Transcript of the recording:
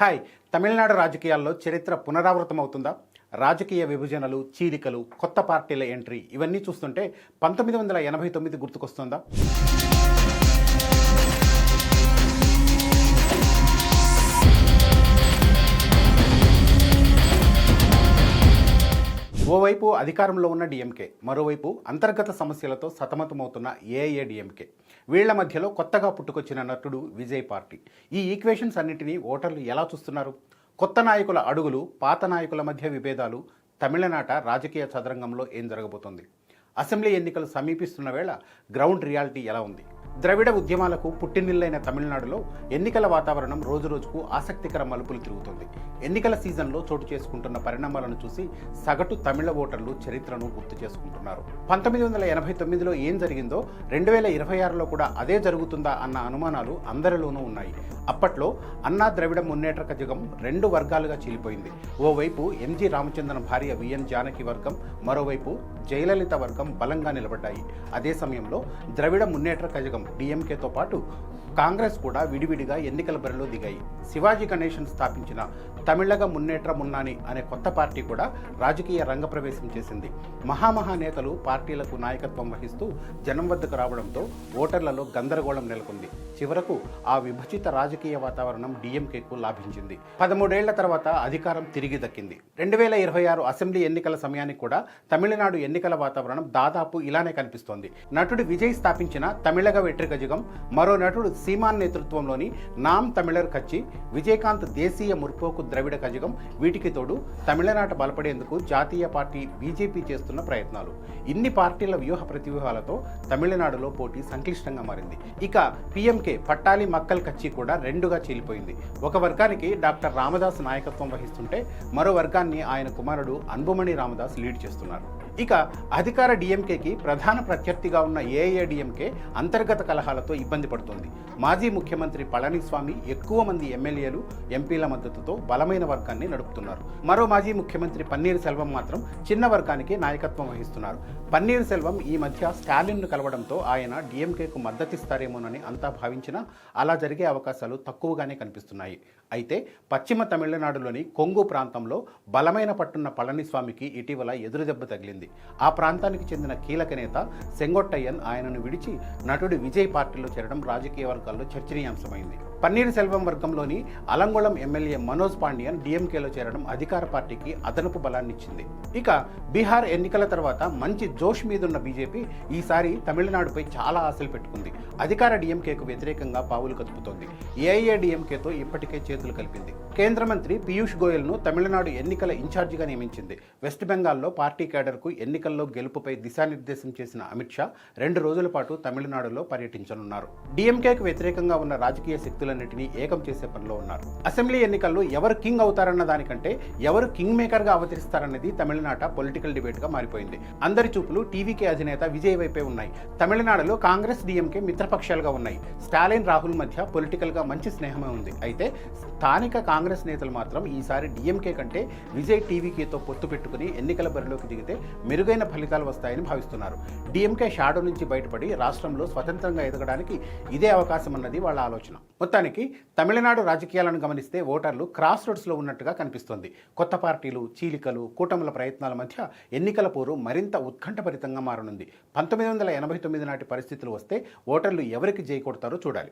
Hi. Tamil Nadu రాజకీయాల్లో చరిత్ర పునరావృతమవుతుందా? రాజకీయ విభజనలు, చీలికలు, కొత్త పార్టీల ఎంట్రీ ఇవన్నీ చూస్తుంటే 1989 గుర్తుకొస్తుందా? ఓవైపు అధికారంలో ఉన్న డిఎంకే, మరోవైపు అంతర్గత సమస్యలతో సతమతమవుతున్న ఏఐఏడిఎంకే. వీళ్ల మధ్యలో కొత్తగా పుట్టుకొచ్చిన నటుడు విజయ్ పార్టీ. ఈ ఈక్వేషన్స్ అన్నింటినీ ఓటర్లు ఎలా చూస్తున్నారు? కొత్త నాయకుల అడుగులు, పాత నాయకుల మధ్య విభేదాలు, తమిళనాట రాజకీయ చదరంగంలో ఏం జరగబోతోంది? అసెంబ్లీ ఎన్నికలు సమీపిస్తున్న వేళ గ్రౌండ్ రియాలిటీ ఎలా ఉంది? ద్రవిడ ఉద్యమాలకు పుట్టినిల్లైన తమిళనాడులో ఎన్నికల వాతావరణం రోజురోజుకు ఆసక్తికర మలుపులు తిరుగుతుంది. ఎన్నికల సీజన్లో చోటు చేసుకుంటున్న పరిణామాలను చూసి సగటు తమిళ ఓటర్లు చరిత్రను గుర్తు చేసుకుంటున్నారు. 1989లో ఏం జరిగిందో 2026లో కూడా అదే జరుగుతుందా అన్న అనుమానాలు అందరిలోనూ ఉన్నాయి. అప్పట్లో అన్నా ద్రవిడ మున్నేట్ర కజగం రెండు వర్గాలుగా చీలిపోయింది. ఓవైపు ఎంజి రామచంద్రన్ భార్య విఎన్ జానకి వర్గం, మరోవైపు జయలలిత వర్గం బలంగా నిలబడ్డాయి. అదే సమయంలో ద్రవిడ మున్నేట్ర కజగం డిఎంకేతో పాటు కాంగ్రెస్ కూడా విడివిడిగా ఎన్నికల బరిలో దిగాయి. శివాజీ గణేశన్ స్థాపించిన తమిళగ మున్నేట్ర మున్నాని అనే కొత్త పార్టీ కూడా రాజకీయ రంగప్రవేశం చేసింది. మహానేతలు పార్టీలకు నాయకత్వం వహిస్తూ జనం వద్దకు రావడంతో ఓటర్లలో గందరగోళం నెలకొంది. చివరకు ఆ విభజిత రాజకీయ వాతావరణం డిఎంకేకు లాభించింది. 13 ఏళ్ల తర్వాత అధికారం తిరిగి దక్కింది. 2026 అసెంబ్లీ ఎన్నికల సమయానికి కూడా తమిళనాడు ఎన్నికల వాతావరణం దాదాపు ఇలానే కనిపిస్తోంది. నటుడు విజయ్ స్థాపించిన తమిళగ వెట్రి కజగం, మరో నటుడు సీమాన్ నేతృత్వంలోని నామ్ తమిళర్ కచ్చి, విజయకాంత్ దేశీయ ముర్పోకు ద్రవిడ కజగం, వీటికి తోడు తమిళనాట బలపడేందుకు జాతీయ పార్టీ బీజేపీ చేస్తున్న ప్రయత్నాలు. ఇన్ని పార్టీల వ్యూహ ప్రతివ్యూహాలతో తమిళనాడులో పోటీ సంక్లిష్టంగా మారింది. ఇక పీఎంకే పట్టాలి మక్కల్ కచ్చి కూడా రెండుగా చీలిపోయింది. ఒక వర్గానికి డాక్టర్ రామదాస్ నాయకత్వం వహిస్తుంటే మరో వర్గాన్ని ఆయన కుమారుడు అన్బుమణి రామదాస్ లీడ్ చేస్తున్నారు. ఇక అధికార డిఎంకేకి ప్రధాన ప్రత్యర్థిగా ఉన్న ఏఐఏడిఎంకే అంతర్గత కలహాలతో ఇబ్బంది పడుతుంది. మాజీ ముఖ్యమంత్రి పళనిస్వామి ఎక్కువ మంది ఎమ్మెల్యేలు, ఎంపీల మద్దతుతో బలమైన వర్గాన్ని నడుపుతున్నారు. మరో మాజీ ముఖ్యమంత్రి పన్నీర్ సెల్వం మాత్రం చిన్న వర్గానికి నాయకత్వం వహిస్తున్నారు. పన్నీర్ సెల్వం ఈ మధ్య స్టాలిన్ను కలవడంతో ఆయన డిఎంకేకు మద్దతిస్తారేమోనని అంతా భావించినా అలా జరిగే అవకాశాలు తక్కువగానే కనిపిస్తున్నాయి. అయితే పశ్చిమ తమిళనాడులోని కొంగు ప్రాంతంలో బలమైన పట్టున్న పళనిస్వామికి ఇటీవల ఎదురుదెబ్బ తగిలింది. ఆ ప్రాంతానికి చెందిన కీలక నేత సెంగొట్టయ్యన్ ఆయనను విడిచి నటుడి విజయ్ పార్టీలో చేరడం రాజకీయ వర్గాల్లో చర్చనీయాంశమైంది. పన్నీర్ సెల్వం వర్గంలోని అలంగొళం ఎమ్మెల్యే మనోజ్ పాండియన్ డిఎంకేలో చేరడం అధికార పార్టీకి అదనపు బలాన్నిచ్చింది. ఇక బీహార్ ఎన్నికల తర్వాత మంచి జోష్ మీదున్న బీజేపీ ఈసారి తమిళనాడుపై చాలా ఆశలు పెట్టుకుంది. అధికార డిఎంకేకు వ్యతిరేకంగా పావులు కదుపుతోంది. ఏఐఏడిఎంకేతో ఇప్పటికే చేతులు కలిపింది. కేంద్ర మంత్రి పీయూష్ గోయల్ను తమిళనాడు ఎన్నికల ఇన్ఛార్జిగా నియమించింది. వెస్ట్ బెంగాల్లో పార్టీ కేడర్కు ఎన్నికల్లో గెలుపుపై దిశానిర్దేశం చేసిన అమిత్ షా 2 రోజుల పాటు తమిళనాడులో పర్యటించనున్నారు. డిఎంకేకు వ్యతిరేకంగా ఉన్న రాజకీయ శక్తులన్నింటినీ ఏకం చేసే పనిలో ఉన్నారు. అసెంబ్లీ ఎన్నికల్లో ఎవరు కింగ్ అవుతారన్న దానికంటే ఎవరు కింగ్ మేకర్గా అవతరిస్తారన్నది తమిళనాట పొలిటికల్ డిబేట్గా మారిపోయింది. అందరి చూపులు టీవీకే అధినేత విజయ్ వైపే ఉన్నాయి. తమిళనాడులో కాంగ్రెస్ డిఎంకే మిత్రపక్షాలుగా ఉన్నాయి. స్టాలిన్ రాహుల్ మధ్య పొలిటికల్గా మంచి స్నేహమే ఉంది. అయితే స్థానిక కాంగ్రెస్ నేతలు మాత్రం ఈసారి డిఎంకే కంటే విజయ్ టీవీకేతో పొత్తు పెట్టుకుని ఎన్నికల బరిలోకి దిగితే మెరుగైన ఫలితాలు వస్తాయని భావిస్తున్నారు. డిఎంకే షాడో నుంచి బయటపడి రాష్ట్రంలో స్వతంత్రంగా ఎదగడానికి ఇదే అవకాశం అన్నది వాళ్ళ ఆలోచన. మొత్తానికి తమిళనాడు రాజకీయాలను గమనిస్తే ఓటర్లు క్రాస్ రోడ్స్లో ఉన్నట్టుగా కనిపిస్తోంది. కొత్త పార్టీలు, చీలికలు, కూటముల ప్రయత్నాల మధ్య ఎన్నికల పోరు మరింత ఉత్కంఠభరితంగా మారనుంది. 1989 నాటి పరిస్థితులు వస్తే ఓటర్లు ఎవరికి జై కొడతారో చూడాలి.